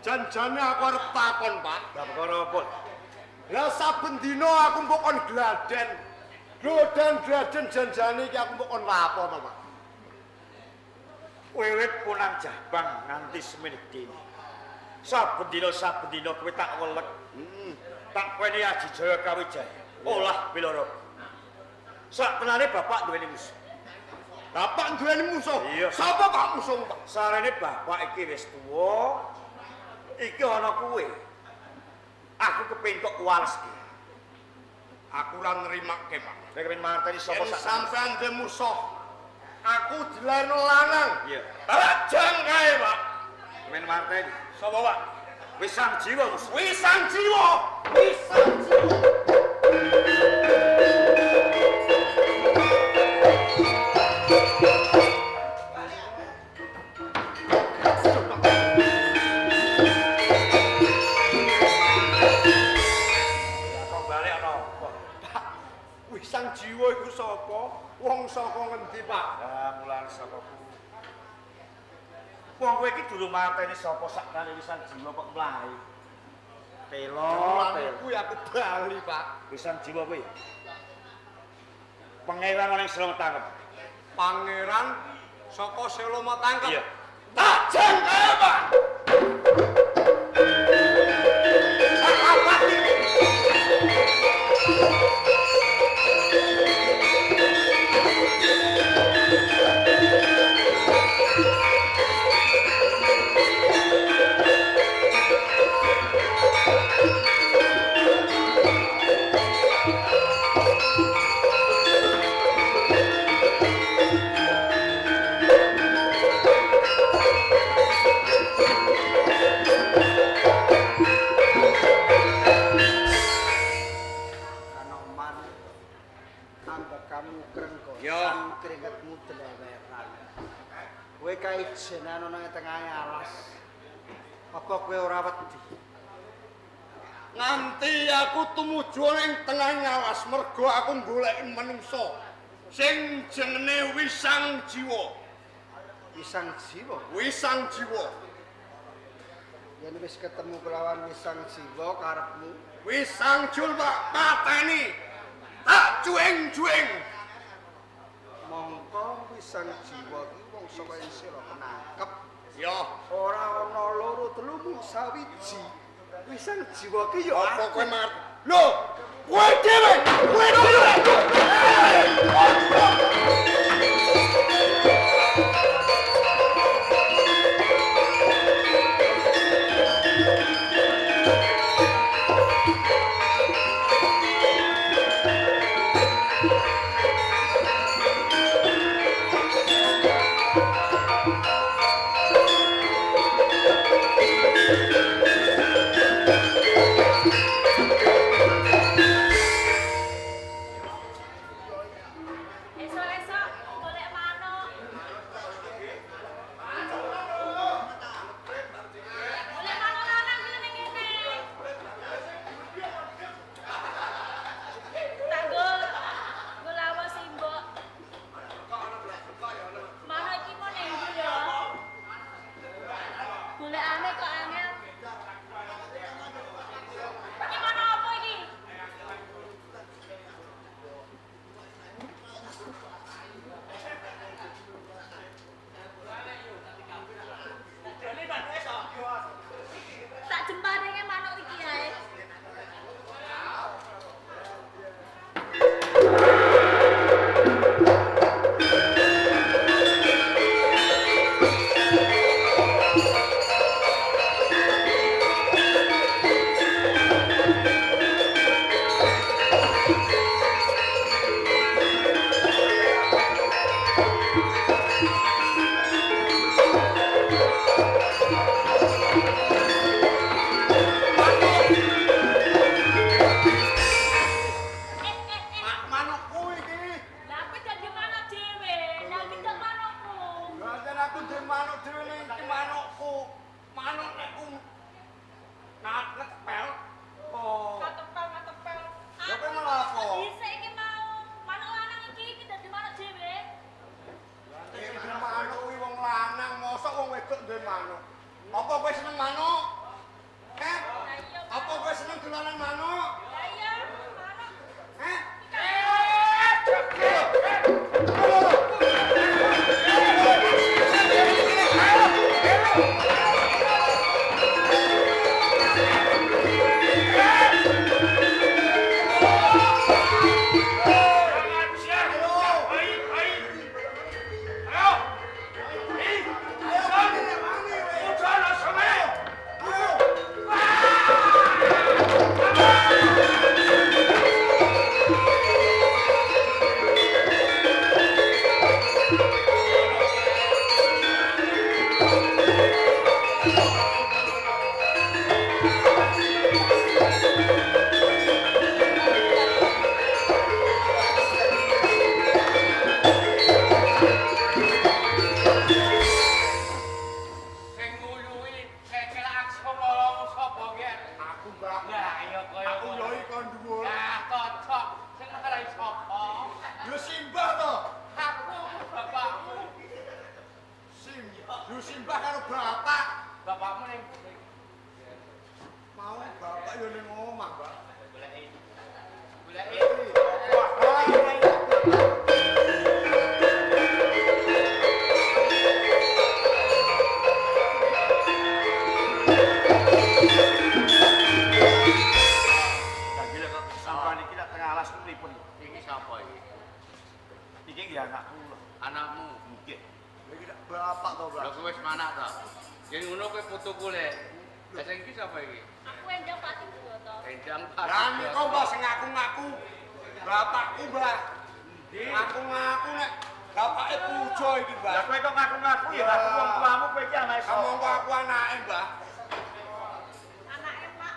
Janjane aku arep takon, Pak. Lah perkara apa? Lah saben dina aku mbok kon gladen. Glodan-gladen janjane iki aku mbok kon lapo to, Pak? Wiwit punang Jabang nganti semene saben dina kowe tak welek. Tak koweni Aji Jaya Kawijaya. Olah Biloro. Saktenane bapak duweni musuh. Bapak duweni musuh. Iya. Sapa Pak musuhmu, Pak? Sarene bapak iki wis tuwa. Iki ana kuwe. Aku kepentok wales iki. Aku ora nrimake, Pak. Nek kepen martani sapa sak sampean dhe musuh. Aku dilarno lanang. Iya. Lajeng kae, Pak. Men martani. Sapa, Pak? Wisang jiwa musuh. Wisang jiwa. Wisang jiwa. Wisang jiwa iku sapa? Wong saka ngendi, Pak? Lah mulan saka kuwi. Wong kowe iki durung mateni sapa sakjane wisang jiwa kok mlayu. Telo, kuwi aku bali, Pak. wisang jiwa kuwi. Pangeran ning Selong Tangkep. Pangeran saka Seloma Tangkep. Iya. Tajeng kae, Pak. Jenan ana ing tengahe alas. Apa kowe ora wedi? Nganti aku tumuju ning tengah alas mergo aku golek manungsa sing jenenge Wisang Jiwa. Wisang Jiwa. Wisang Jiwa. Yen wis ketemu kelawan Wisang Jiwa karepmu, Wisang Jul Pak pateni. Tak jueng-jueng. Mongko Wisang Jiwa ki wong saka Insira penangkep. Ya, Ora ana loro telu mung sawiji. Wisang Jiwa ki ya apa kowe mar? Lho, kowe dhewe, kowe dhewe. Manukku iki. Lah kowe dadi manuk dhewe. Lah iki tok manukku. Lah aku duwe manuk dhewe ning iki manukku. Manuk nek ngepel. Oh. Katepel. Lah kowe malah apa? Dhisik iki mau manuk lanang iki dadi manuk dhewe. Iki manuk kuwi wong lanang, mosok wong wedok duwe manuk. Apa kowe seneng manuk? Lah iya. Apa kowe seneng dolanan manuk? Lah iya, manuk. Heh? Sing nguyuhi kecelak sapa wong sapa nggih? Aku, Mbak. Lah iya kaya Aku yo kon dhuwur. Lah cocok sing ngarai sapa? Yo Simbah to. Aku bapakmu. Yo Simbah karo bapak. Bapakmu ning Mau bapak yo ning omah, Mbak. goleki. Goleki. Lagi lek kok sampean iki lek tengah alas pripun? Iki sapa iki? Iki ya anakku. Anakmu. Nggih. Iki bapak to, Lha kowe wis manak ta? Yen ngono kowe putuku le. Lah sing iki sapa iki? Aku endang pati to. Endang Lah niku Mbak sing ngaku-ngaku bapakku, Mbak. Aku ngaku nek bapake pujo iki, Mbak. Lah kowe kok ngaku-ngaku ya ngaku wong tuamu kowe iki anake sapa? Ngomong kok aku anake, Mbak. Anake mak.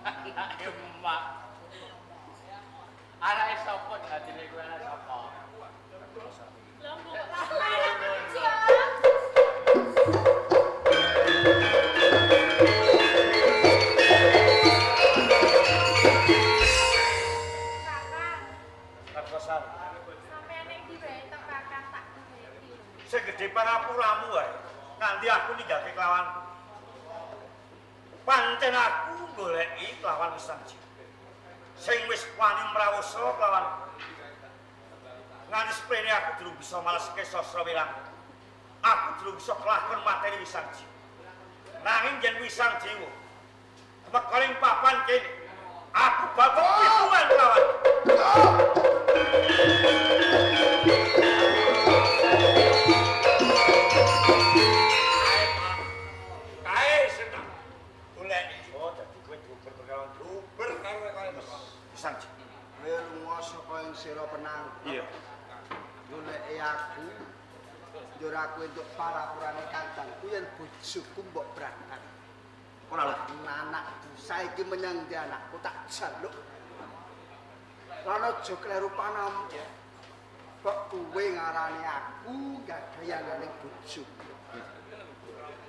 Anake emak. Anake sapa dadine kowe anak sapa? Lah mbok lanang aja. Kakang, Kakosan. sampeyan ning ndi wae tok kakang tak duwe. Sing gedhe parapuramu wae. Nganti aku ninggalke kelawan. Pancen aku goleki kelawan Wisanji. Sing wis wani mrawasa kelawan. Nganti sprene aku durung bisa maleske Sastra Wirang. Aku durung bisa kelakon materi Wisanji. Nanging yen Wisanji kemekaring papan kene. Aku bakal pitungan kelawan. Kae seneng. Goleki. Oh, dadi kowe duper perkara Uber karo kaya Wisanji. Kowe lunga saka ing sira penang. Iya. Goleki aku. Yo ora kowe entuk parapurane kakangku yen bojoku mbok berangkat. Ora lho. Anakku saiki menyang ndi anakku tak jaluk. Lan aja kleru panamu. Kok kowe ngarani aku gagayanane bojoku.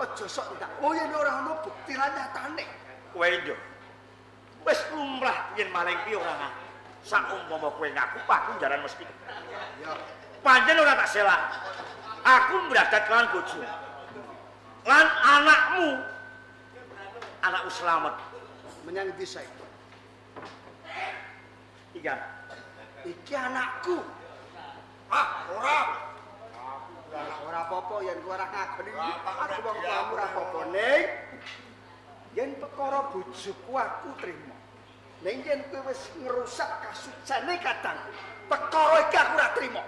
Aja sok ndak. Oh yen ora ono bukti lan nyatane. Kowe yo. Wis lumrah yen maling ki ora ngah. Sak umpama kowe ngaku aku jaran mesti. Ya, Panjen ora tak selak. Aku mbradat kelawan bojo. Lan anakmu anakku selamat. menyang ndi saiki? Iya. Iki anakku. Ah, ora. Ora apa-apa yen kowe ora ngakoni. Aku wong tuamu ora apa-apa ning yen perkara bojoku aku trima. Ning yen kowe wis ngerusak kasucene kadang, perkara iki aku ora trima.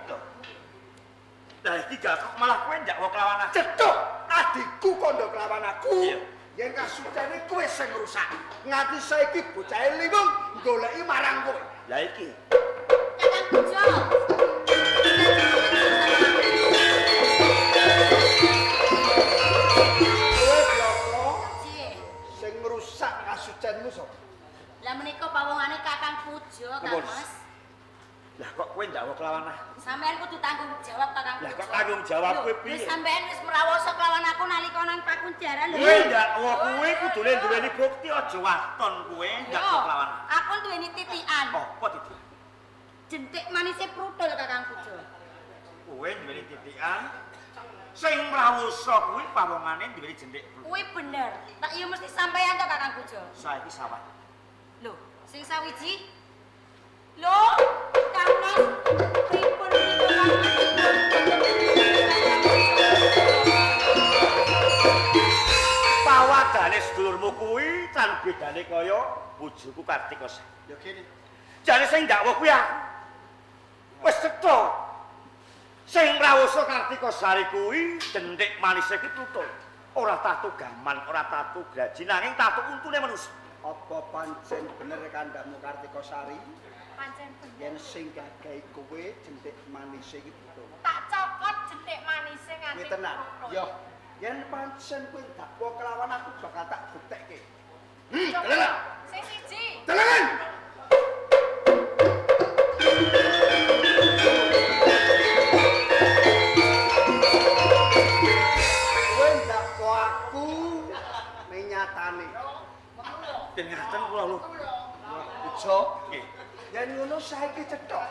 Lah iki gak malah kowe ndakwa kelawan aku. Cethuk, adikku kondo kelawan aku. Iya. Yen kasucene kowe sing ngrusak. Nganti saiki bocahe liwung goleki marang kowe. Lah iki. Kakang Pujo. Kowe jawab kowe Wis piye? sampean wis mrawasa kelawan aku nalika nang pakunjaran lho. Kowe ndak kowe kudune duweni bukti aja waton kowe ndak Yo, kelawan. aku duweni titikan. Apa itu? Jentik manise prutul Kakang Pujo. Kowe duweni titikan sing mrawusa kuwi pawongane duweni jentik. Kuwi bener. Tak iya mesti sampean to Kakang Pujo. Saiki sawah. Lho, sing sawiji. Lho, Kang Mas pripun Pawadane sedulurmu kuwi tan bedane kaya bojoku Kartika Sari. Ya kene. Jane sing ndakwa kuwi aku. Wis cetha. Sing mrawusa Kartika Sari kuwi jentik manise ki tutul. Ora tatu gaman, ora tatu graji nanging tatu untune manusa. Apa pancen bener kandhamu Kartika Sari? pancen bener. Yen sing gagahi kowe jentik manise iki betul. Tak cokot jentik manise nganti. Kuwi tenan. Yo, yen pancen kowe dakwa kelawan aku bakal tak buktekke. Telengan. Sing siji. Telengan. Kowe dakwa aku ning nyatane. Den ngaten kula lho. Ijo, Nggih. yen ngono saiki cethok.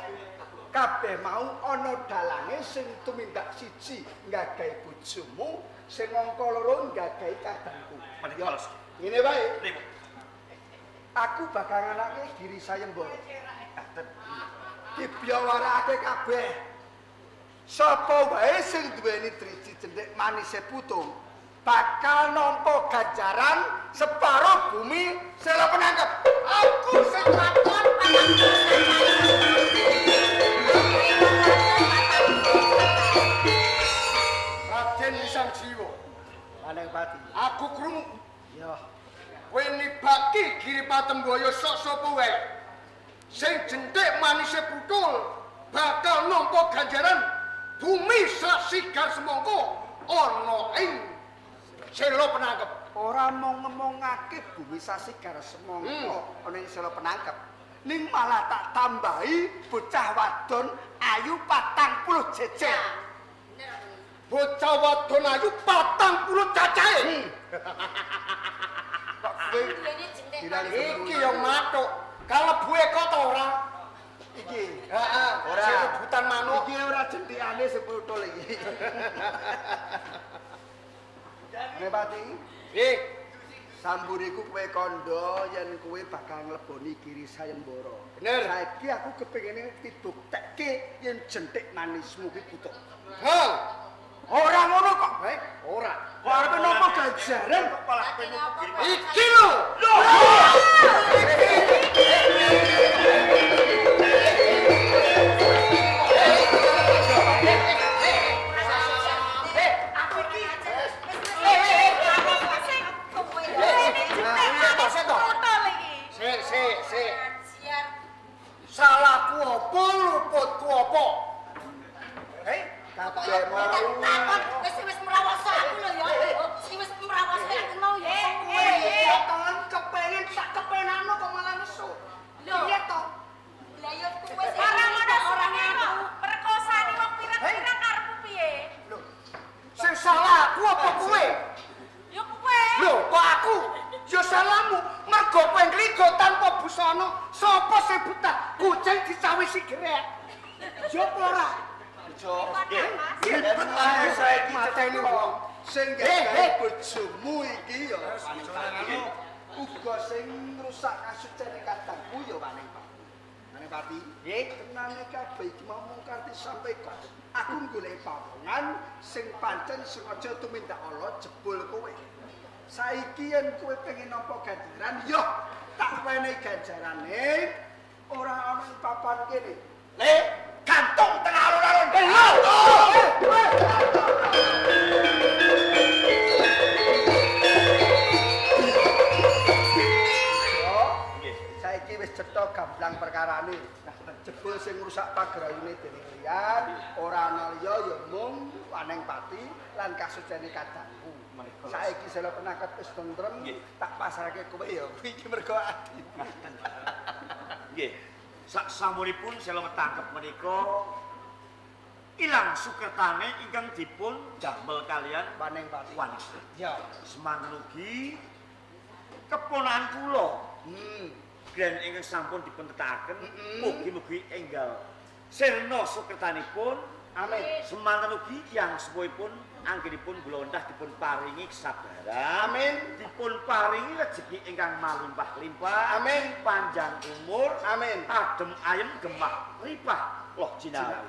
Kabeh mau ana dalange sing tumindak siji nggagahi bojomu, sing angka loro nggagahi kadangku. Menika los. Ngene wae, Nggih. aku bakal nganake Giri Sayembara. Dibyawarake kabeh. Sapa wae sing duweni driji jentik manise putung bakal nampa ganjaran separo bumi sela penangkep. Aku sing lakon Raden Wisang Jiwa. Anengpati. Aku krungu Ya, kowe nibaki Giri Patemboyo sok sapa wae. Sing jentik manise putul bakal nampa ganjaran bumi sasigar semangka ana ing sela penangkep. ora mau ngomongake bumi sasigar semangka ana ing sela penangkep. Ning malah tak tambahi bocah wadon ayu 40 jejer. Bocah wadon ayu 40 cacahe. Kok kowe Duweni jentik Girang manise. Iki yang matuk. Kalebu eko ta ora? iki? Heeh, Ora. sing rebutan manuk. Iki ora jentikane sepuluh iki. Nepati, Nggih. samburiku kowe kandha yen kowe bakal ngleboni Giri Sayembara. Bener. Saiki aku kepengine dibuktekke yen jentik manismu kuwi butuh. Ha, Ora ngono kok, bae. ora. Kok arep nampa ganjaran? Kepala kowe nuku Giri. Iki lho. Sik. Salahku apa, luputku apa? Kabeh mau Wis mrawasa aku lho ya. Sing wis mrawasa aku mau ya. tangan kepengin sak kepenano kok malah nesu. Lho. Iya to? Lah ya kuwi sing ora ngono orang aku. Perkosane wong pirang-pirang karepmu piye? Lho. Sing salah aku apa kowe? Ya kowe. Lho, kok aku? Ya salahmu. Mergo kowe ngligo tanpa busana. Sapa sing buta? Kucing dicawisi grek. Yo apa ora? Nggih. Saiki mateni wong sing gagahi bojomu iki ya. Uga sing ngrusak kasucene kadangku ya Waning Pak. Manepati, nggih tenane kabeh iki mau mung kanthi sampe kok. Aku golek pawongan sing pancen sengaja tumindak ala jebul kowe. Saiki yen kowe pengen nampa ganjaran, yo tak wenehi ganjarane ora ana ing papan kene. Le, gantung tengah alun-alun. Nggih. Saiki wis cetha gamblang perkarane. Nah, jebul sing ngrusak pagrayune dening liyan, ora ana liya ya mung Waning Pati lan kasucene kadangku. Saiki sela penangkep wis tentrem, Nggih. tak pasrahke kowe ya. Iki mergo adi. Nggih. Sak samunipun sela metangkep menika ilang sukertane ingkang dipun damel kalian Paning-paning. wanita. Ya. Semanten ugi keponakan kula. Gren ingkang sampun dipun tetakaken mugi-mugi enggal sirna sukertanipun. Amin. Semanten ugi tiyang sepuhipun anggenipun glondah dipun paringi kesabaran. Amin. Dipun paringi rejeki ingkang malimpah-limpah. Amin. Panjang umur. Amin. Adem ayem gemah ripah loh jinawi.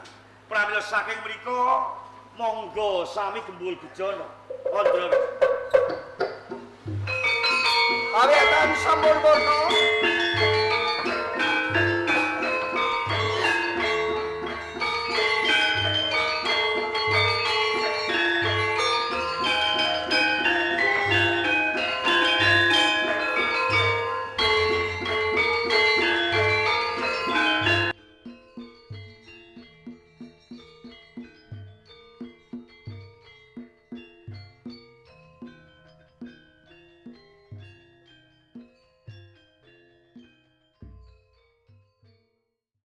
Pramila saking mriku monggo sami gembul bujana. Kondro. Awetan sampun warna